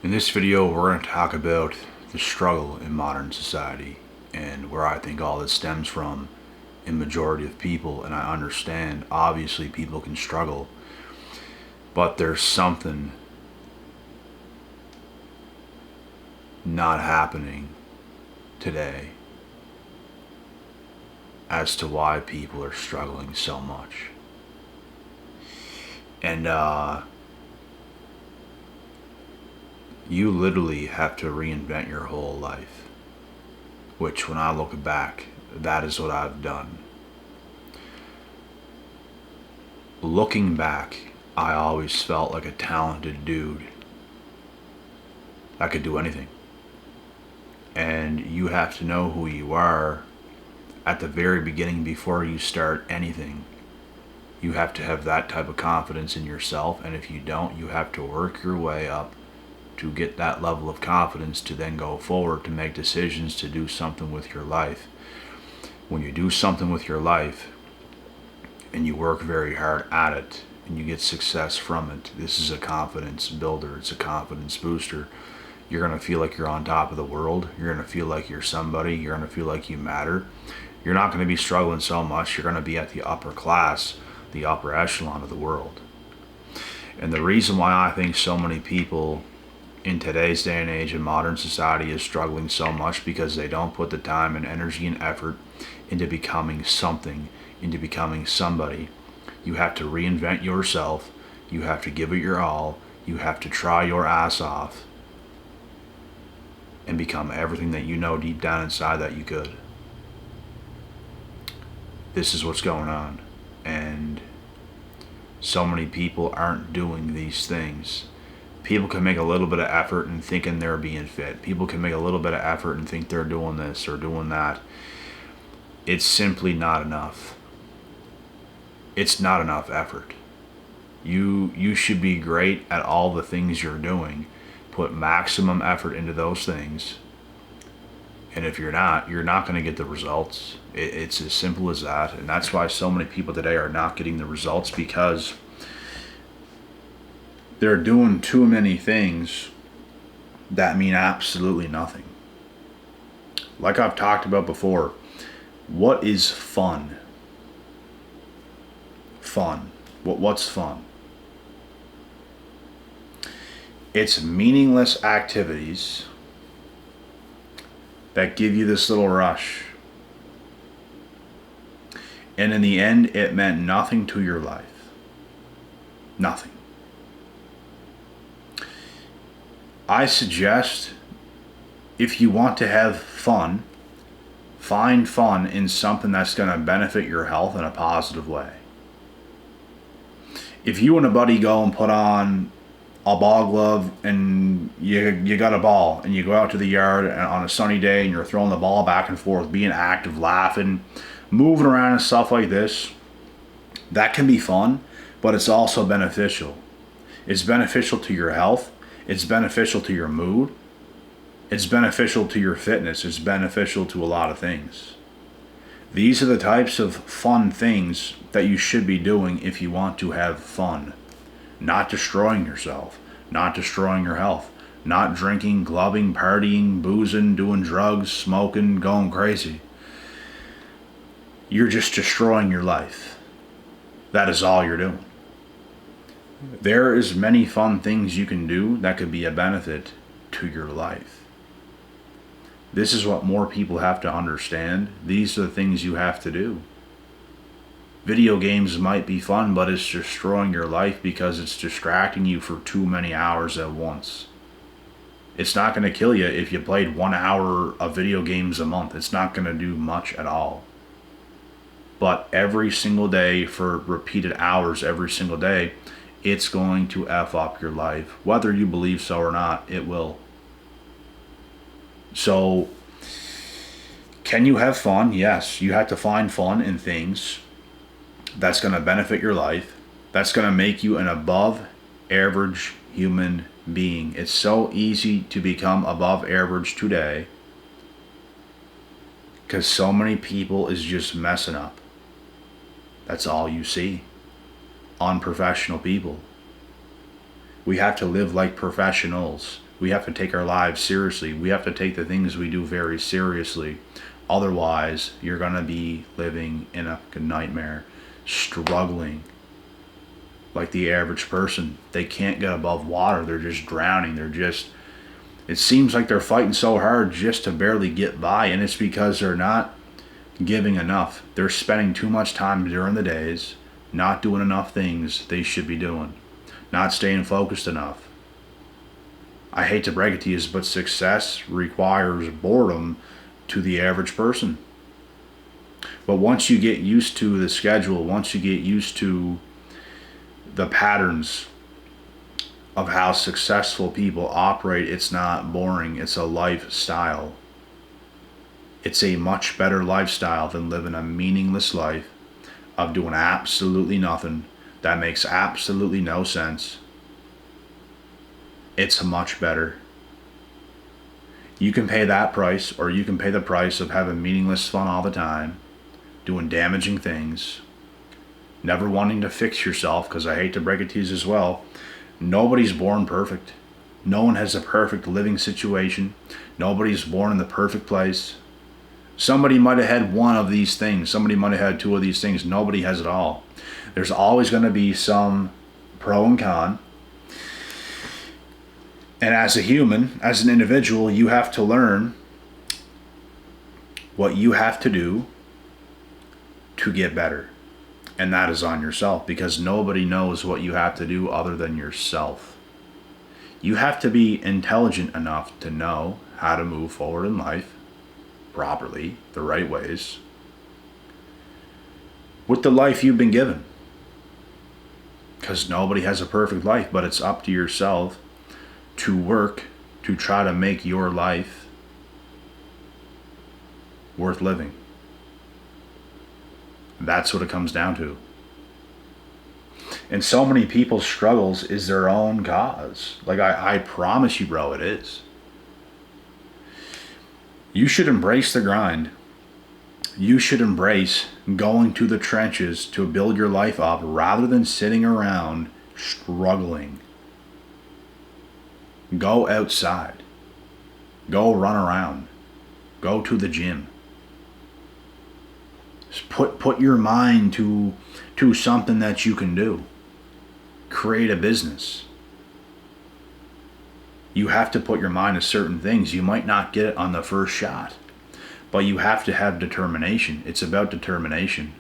In this video, we're going to talk about the struggle in modern society and where I think all this stems from in majority of people. And I understand, obviously, people can struggle, but there's something not happening today as to why people are struggling so much. And you literally have to reinvent your whole life, which when I look back, that is what I've done. Looking back, I always felt like a talented dude. I could do anything. And you have to know who you are at the very beginning before you start anything. You have to have that type of confidence in yourself, and if you don't, you have to work your way up to get that level of confidence to then go forward to make decisions to do something with your life. When you do something with your life and you work very hard at it and you get success from it, this is a confidence builder, it's a confidence booster. You're going to feel like you're on top of the world. You're going to feel like you're somebody. You're going to feel like you matter. You're not going to be struggling so much. You're going to be at the upper class, the upper echelon of the world. And the reason why I think so many people in today's day and age in modern society is struggling so much because they don't put the time and energy and effort into becoming something, into becoming somebody. You have to reinvent yourself. You have to give it your all. You have to try your ass off and become everything that you know deep down inside that you could. This is what's going on. And so many people aren't doing these things. People can make a little bit of effort and thinking they're being fit. People can make a little bit of effort and think they're doing this or doing that. It's simply not enough. It's not enough effort. You should be great at all the things you're doing. Put maximum effort into those things. And if you're not going to get the results. It's as simple as that. And that's why so many people today are not getting the results, because they're doing too many things that mean absolutely nothing. Like I've talked about before, what is fun? Fun. What's fun? It's meaningless activities that give you this little rush. And in the end, it meant nothing to your life. Nothing. I suggest, if you want to have fun, find fun in something that's going to benefit your health in a positive way. If you and a buddy go and put on a ball glove and you got a ball and you go out to the yard and on a sunny day and you're throwing the ball back and forth, being active, laughing, moving around and stuff like this, that can be fun, but it's also beneficial. It's beneficial to your health. It's beneficial to your mood. It's beneficial to your fitness. It's beneficial to a lot of things. These are the types of fun things that you should be doing if you want to have fun. Not destroying yourself, not destroying your health, not drinking, clubbing, partying, boozing, doing drugs, smoking, going crazy. You're just destroying your life. That is all you're doing. There is many fun things you can do that could be a benefit to your life. This is what more people have to understand. These are the things you have to do. Video games might be fun, but it's destroying your life because it's distracting you for too many hours at once. It's not going to kill you if you played 1 hour of video games a month. It's not going to do much at all. But every single day, for repeated hours every single day, it's going to F up your life. Whether you believe so or not, it will. So, can you have fun? Yes, you have to find fun in things that's going to benefit your life, that's going to make you an above average human being. It's so easy to become above average today because so many people is just messing up. That's all you see. Unprofessional people. We have to live like professionals. We have to take our lives seriously. We have to take the things we do very seriously. Otherwise, you're going to be living in a nightmare, struggling like the average person. They can't get above water. They're just drowning. It seems like they're fighting so hard just to barely get by, and it's because they're not giving enough. They're spending too much time during the days, not doing enough things they should be doing, not staying focused enough. I hate to break it to you, but success requires boredom to the average person. But once you get used to the schedule, once you get used to the patterns of how successful people operate, it's not boring. It's a lifestyle. It's a much better lifestyle than living a meaningless life of doing absolutely nothing that makes absolutely no sense. It's much better. You can pay that price, or you can pay the price of having meaningless fun all the time, doing damaging things, never wanting to fix yourself, because I hate to break it to you as well, nobody's born perfect. No one has a perfect living situation. Nobody's born in the perfect place. Somebody might have had one of these things. Somebody might have had two of these things. Nobody has it all. There's always going to be some pro and con. And as a human, as an individual, you have to learn what you have to do to get better. And that is on yourself, because nobody knows what you have to do other than yourself. You have to be intelligent enough to know how to move forward in life properly, the right ways, with the life you've been given. Because nobody has a perfect life, but it's up to yourself to work to try to make your life worth living. That's what it comes down to. And so many people's struggles is their own cause. Like, I promise you, bro, it is. You should embrace the grind. You should embrace going to the trenches to build your life up rather than sitting around struggling. Go outside. Go run around. Go to the gym. Put your mind to something that you can do. Create a business. You have to put your mind to certain things. You might not get it on the first shot, but you have to have determination. It's about determination.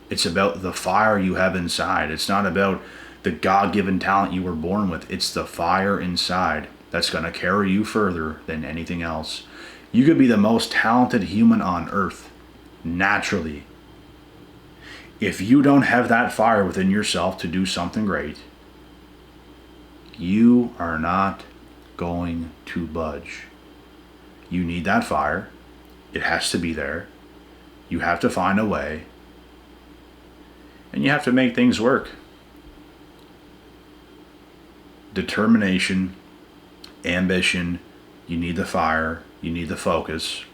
It's about the fire you have inside. It's not about the God-given talent you were born with. It's the fire inside that's going to carry you further than anything else. You could be the most talented human on earth, naturally. If you don't have that fire within yourself to do something great, you are not going to budge. You need that fire. It has to be there. You have to find a way. And you have to make things work. Determination, ambition, you need the fire, you need the focus.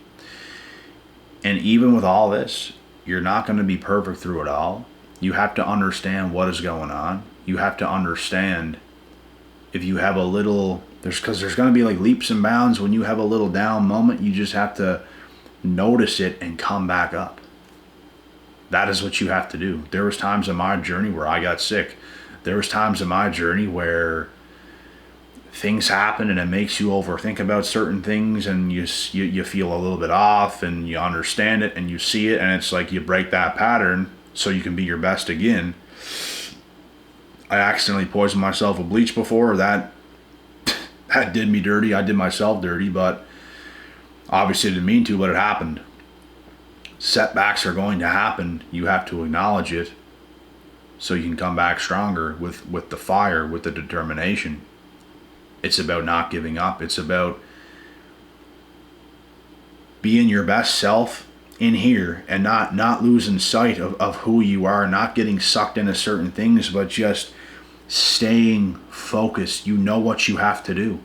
And even with all this, you're not going to be perfect through it all. You have to understand what is going on. You have to understand if you have a little, because there's going to be like leaps and bounds. When you have a little down moment, you just have to notice it and come back up. That is what you have to do. There was times in my journey where I got sick. There was times in my journey where things happen and it makes you overthink about certain things, and you feel a little bit off, and you understand it and you see it, and it's like you break that pattern so you can be your best again. I accidentally poisoned myself with bleach before. That did me dirty. I did myself dirty, but obviously didn't mean to, but it happened. Setbacks are going to happen. You have to acknowledge it so you can come back stronger with the fire, with the determination. It's about not giving up. It's about being your best self in here and not losing sight of who you are, not getting sucked into certain things, but just staying focused. You know what you have to do.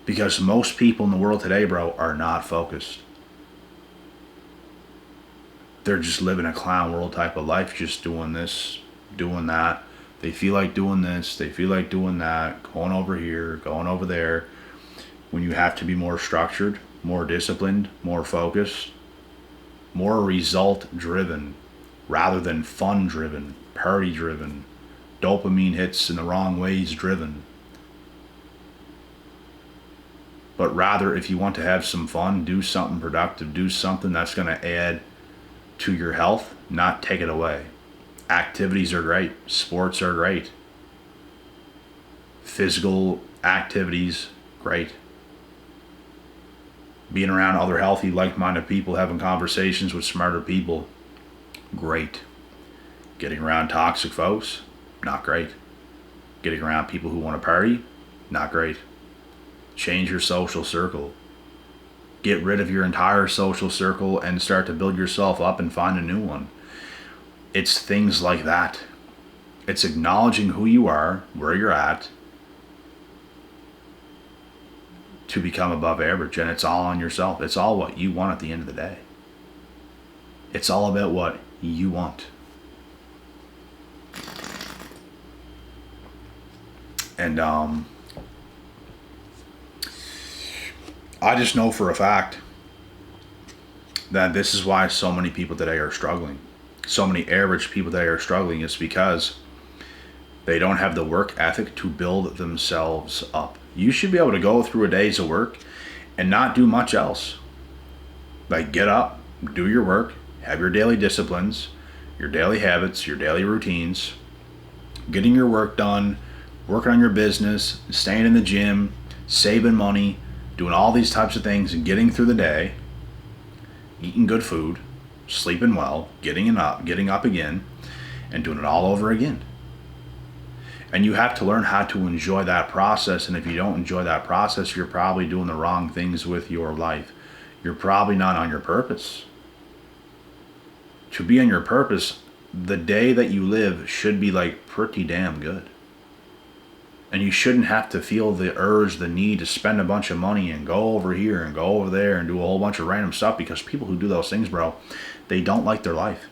Because most people in the world today, bro, are not focused. They're just living a clown world type of life, just doing this, doing that. They feel like doing this, they feel like doing that, going over here, going over there. when you have to be more structured, more disciplined, more focused, more result driven rather than fun driven, party driven, dopamine hits in the wrong ways driven. But rather, if you want to have some fun, do something productive, do something that's going to add to your health, not take it away. Activities are great, sports are great, physical activities, great. Being around other healthy, like-minded people, having conversations with smarter people, great. Getting around toxic folks, not great. Getting around people who want to party, not great. Change your social circle. Get rid of your entire social circle and start to build yourself up and find a new one. It's things like that. It's acknowledging who you are, where you're at, to become above average. And it's all on yourself. It's all what you want at the end of the day. It's all about what you want. And I just know for a fact that this is why so many people today are struggling. So many average people today are struggling. It's because they don't have the work ethic to build themselves up. You should be able to go through a day's of work and not do much else. Like, get up, do your work, have your daily disciplines, your daily habits, your daily routines, getting your work done, working on your business, staying in the gym, saving money, doing all these types of things and getting through the day, eating good food, sleeping well, getting up again, and doing it all over again. And you have to learn how to enjoy that process. And if you don't enjoy that process, you're probably doing the wrong things with your life. You're probably not on your purpose. To be on your purpose, the day that you live should be like pretty damn good. And you shouldn't have to feel the urge, the need to spend a bunch of money and go over here and go over there and do a whole bunch of random stuff, because people who do those things, bro, they don't like their life.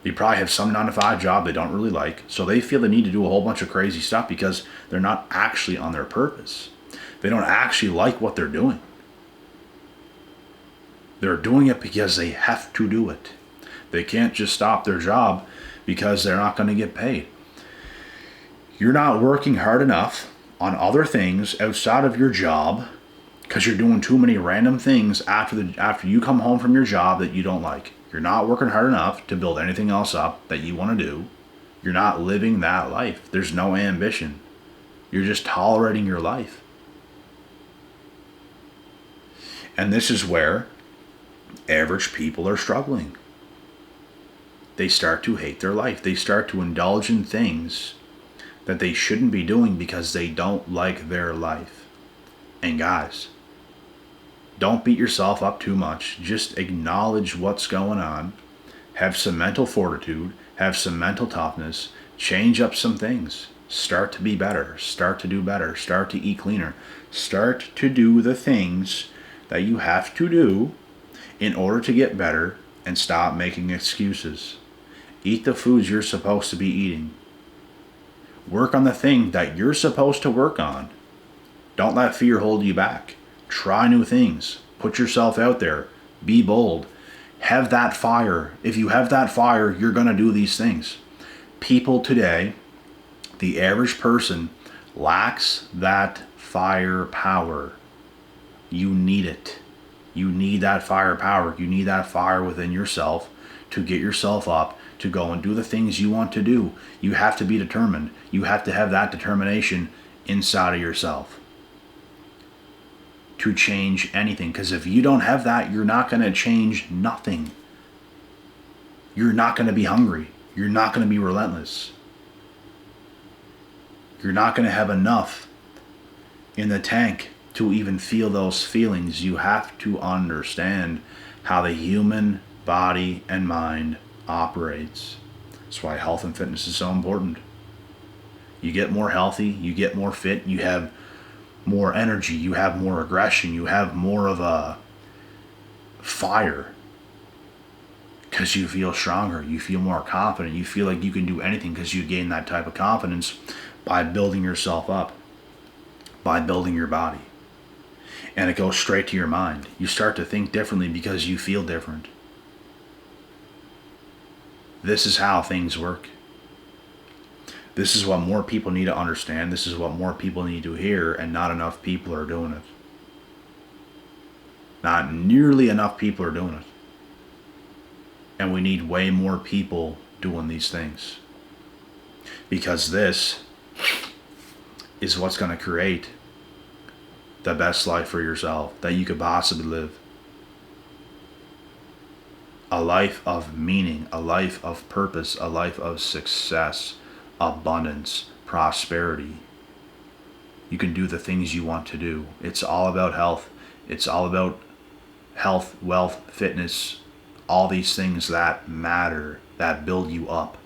They probably have some 9-to-5 job they don't really like, so they feel the need to do a whole bunch of crazy stuff because they're not actually on their purpose. They don't actually like what they're doing. They're doing it because they have to do it. They can't just stop their job because they're not going to get paid. You're not working hard enough on other things outside of your job because you're doing too many random things after you come home from your job that you don't like. You're not working hard enough to build anything else up that you want to do. You're not living that life. There's no ambition. You're just tolerating your life. And this is where average people are struggling. They start to hate their life. They start to indulge in things that they shouldn't be doing because they don't like their life. And guys, don't beat yourself up too much. Just acknowledge what's going on. Have some mental fortitude. Have some mental toughness. Change up some things. Start to be better. Start to do better. Start to eat cleaner. Start to do the things that you have to do in order to get better, and stop making excuses. Eat the foods you're supposed to be eating. Work on the thing that you're supposed to work on. Don't let fear hold you back. Try new things. Put yourself out there. Be bold. Have that fire. If you have that fire, you're going to do these things. People today, the average person, lacks that firepower. You need it. You need that firepower. You need that fire within yourself to get yourself up, to go and do the things you want to do. You have to be determined. You have to have that determination inside of yourself to change anything. Because if you don't have that, you're not going to change nothing. You're not going to be hungry. You're not going to be relentless. You're not going to have enough in the tank to even feel those feelings. You have to understand how the human body and mind operates. That's why health and fitness is so important. You get more healthy, you get more fit, you have more energy, you have more aggression, you have more of a fire because you feel stronger, you feel more confident, you feel like you can do anything because you gain that type of confidence by building yourself up, by building your body. And it goes straight to your mind. You start to think differently because you feel different. This is how things work. This is what more people need to understand. This is what more people need to hear, and not enough people are doing it. Not nearly enough people are doing it. And we need way more people doing these things. Because this is what's going to create the best life for yourself that you could possibly live. A life of meaning, a life of purpose, a life of success, abundance, prosperity. You can do the things you want to do. It's all about health. It's all about health, wealth, fitness, all these things that matter, that build you up.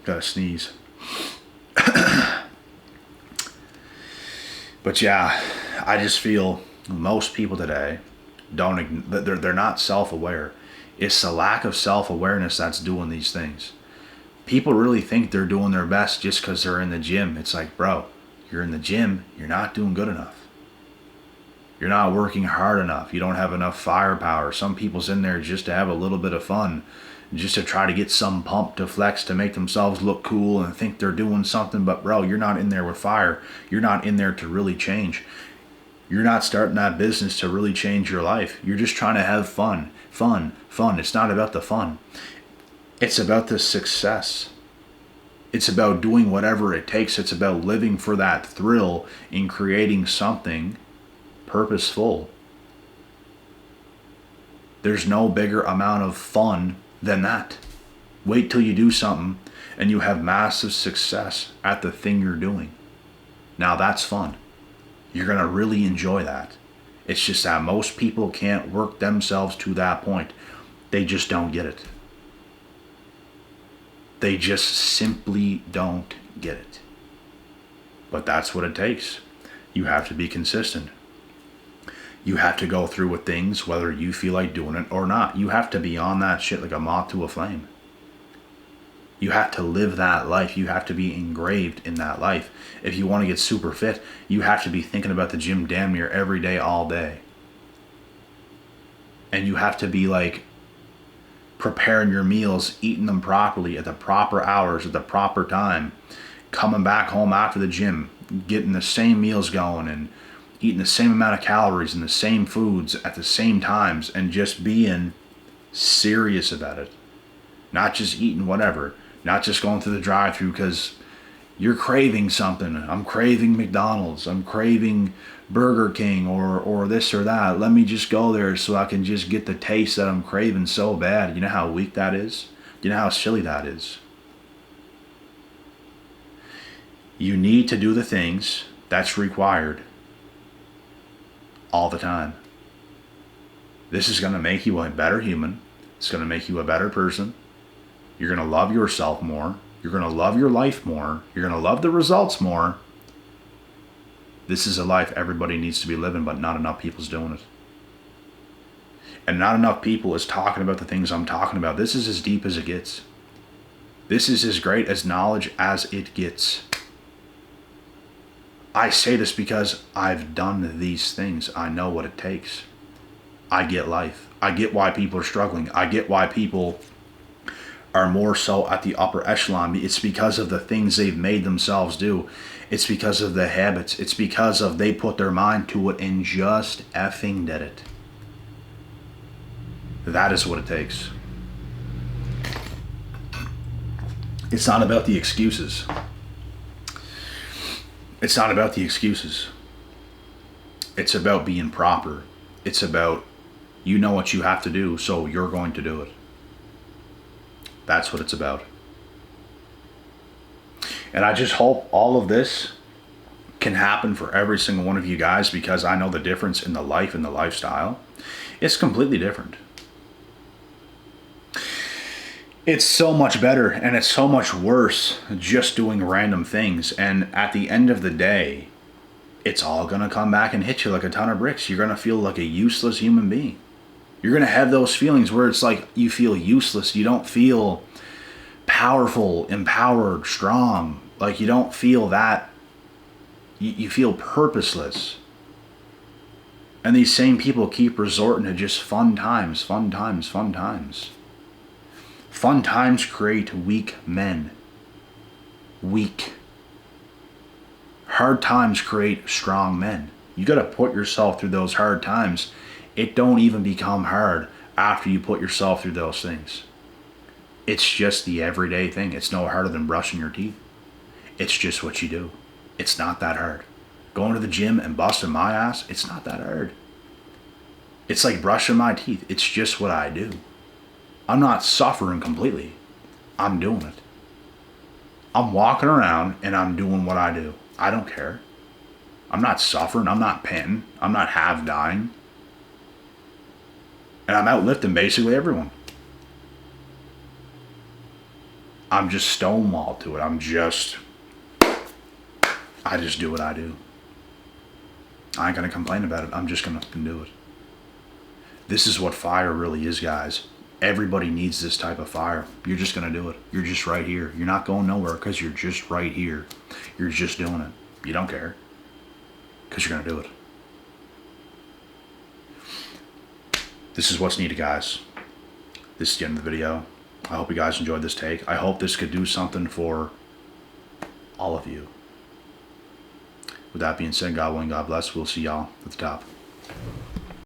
Gotta sneeze. But yeah, I just feel most people today they're not self-aware. It's the lack of self-awareness that's doing these things. People really think they're doing their best just because they're in the gym. It's like, bro, you're in the gym, you're not doing good enough. You're not working hard enough. You don't have enough firepower. Some people's in there just to have a little bit of fun, just to try to get some pump to flex, to make themselves look cool and think they're doing something. But bro, you're not in there with fire. You're not in there to really change. You're not starting that business to really change your life. You're just trying to have fun. It's not about the fun. It's about the success. It's about doing whatever it takes. It's about living for that thrill in creating something purposeful. There's no bigger amount of fun than that. Wait till you do something and you have massive success at the thing you're doing. Now that's fun. You're going to really enjoy that. It's just that most people can't work themselves to that point. They just don't get it. They just simply don't get it. But that's what it takes. You have to be consistent. You have to go through with things whether you feel like doing it or not. You have to be on that shit like a moth to a flame. You have to live that life. You have to be engraved in that life. If you want to get super fit, you have to be thinking about the gym damn near every day, all day. And you have to be like preparing your meals, eating them properly at the proper hours, at the proper time, coming back home after the gym, getting the same meals going and eating the same amount of calories and the same foods at the same times, and just being serious about it. Not just eating whatever. Not just going through the drive-thru because you're craving something. I'm craving McDonald's. I'm craving Burger King or this or that. Let me just go there so I can just get the taste that I'm craving so bad. You know how weak that is? You know how silly that is? You need to do the things that's required all the time. This is going to make you a better human. It's going to make you a better person. You're going to love yourself more. You're going to love your life more. You're going to love the results more. This is a life everybody needs to be living, but not enough people's doing it. And not enough people is talking about the things I'm talking about. This is as deep as it gets. This is as great as knowledge as it gets. I say this because I've done these things. I know what it takes. I get life. I get why people are struggling. I get why people are more so at the upper echelon. It's because of the things they've made themselves do. It's because of the habits. It's because of they put their mind to it and just effing did it. That is what it takes. It's not about the excuses. It's not about the excuses. It's about being proper. It's about, you know what you have to do, so you're going to do it. That's what it's about. And I just hope all of this can happen for every single one of you guys, because I know the difference in the life and the lifestyle. It's completely different. It's so much better and it's so much worse just doing random things. And at the end of the day, it's all going to come back and hit you like a ton of bricks. You're going to feel like a useless human being. You're going to have those feelings where it's like you feel useless. You don't feel powerful, empowered, strong. Like you don't feel that You feel purposeless. And these same people keep resorting to just fun times, fun times, fun times. Fun times create weak men. Weak. Hard times create strong men. You got to put yourself through those hard times. It don't even become hard after you put yourself through those things. It's just the everyday thing. It's no harder than brushing your teeth. It's just what you do. It's not that hard. Going to the gym and busting my ass, it's not that hard. It's like brushing my teeth. It's just what I do. I'm not suffering completely. I'm doing it. I'm walking around and I'm doing what I do. I don't care. I'm not suffering. I'm not panting. I'm not half dying. And I'm outlifting basically everyone. I'm just stonewalled to it. I just do what I do. I ain't gonna complain about it. I'm just gonna do it. This is what fire really is, guys. Everybody needs this type of fire. You're just gonna do it. You're just right here. You're not going nowhere because you're just right here. You're just doing it. You don't care because you're gonna do it. This is what's needed, guys. This is the end of the video. I hope you guys enjoyed this take. I hope this could do something for all of you. With that being said, God willing, God bless. We'll see y'all at the top.